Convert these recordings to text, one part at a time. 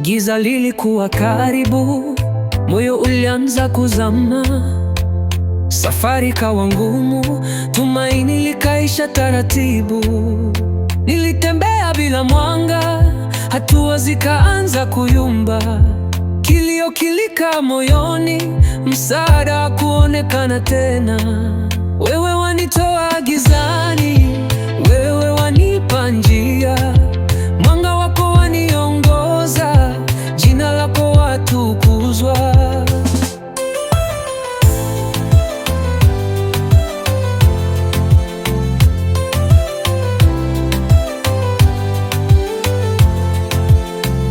Giza lilikuwa karibu, moyo ulianza kuzama. Safari kawa ngumu, tumaini likaisha taratibu. Nilitembea bila mwanga, hatua zikaanza kuyumba. Kilio kilika moyoni, msaada kuonekana tena. Wewe wanitoa gizani, wewe wanipa njia, mwanga wako waniongoza, jina lako watukuzwa.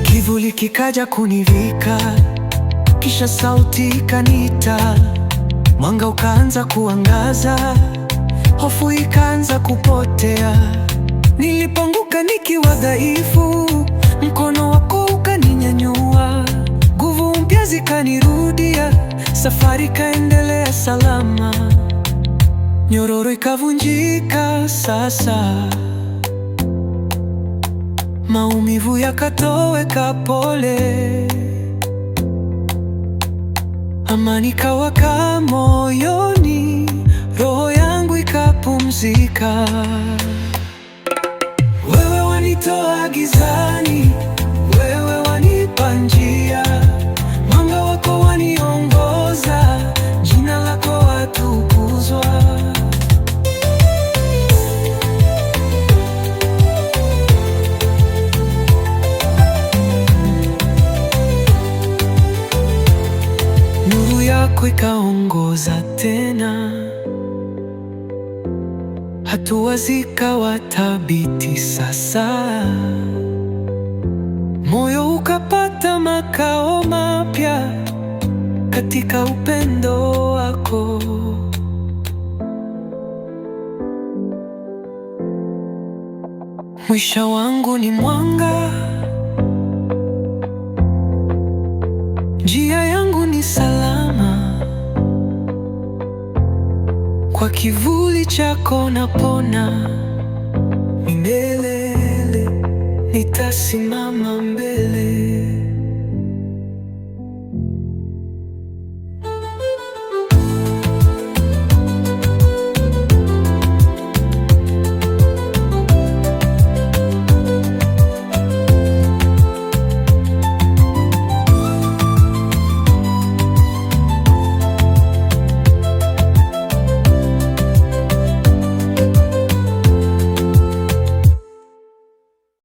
Kivuli kikaja kunivika, kisha sauti ikaniita. Mwanga ukaanza kuangaza, hofu ikaanza kupotea. Nilipoanguka nikiwa dhaifu, mkono wako ukaninyanyua. Nguvu mpya zikanirudia, safari ikaendelea salama. Nyororo ikavunjika sasa, maumivu yakatoweka pole. Amani ikawaka moyoni, roho yangu ikapumzika. Wewe wanitoa gizani, wewe wanipa njia, mwanga wako waniongoza, jina lako watukuzwa. Nuru yako ikaongoza tena, hatua zikawa thabiti sasa. Moyo ukapata makao mapya katika upendo wako. Mwisho wangu ni mwanga, njia yangu ni salama. Kwa kivuli chako napona, milele nitasimama mbele.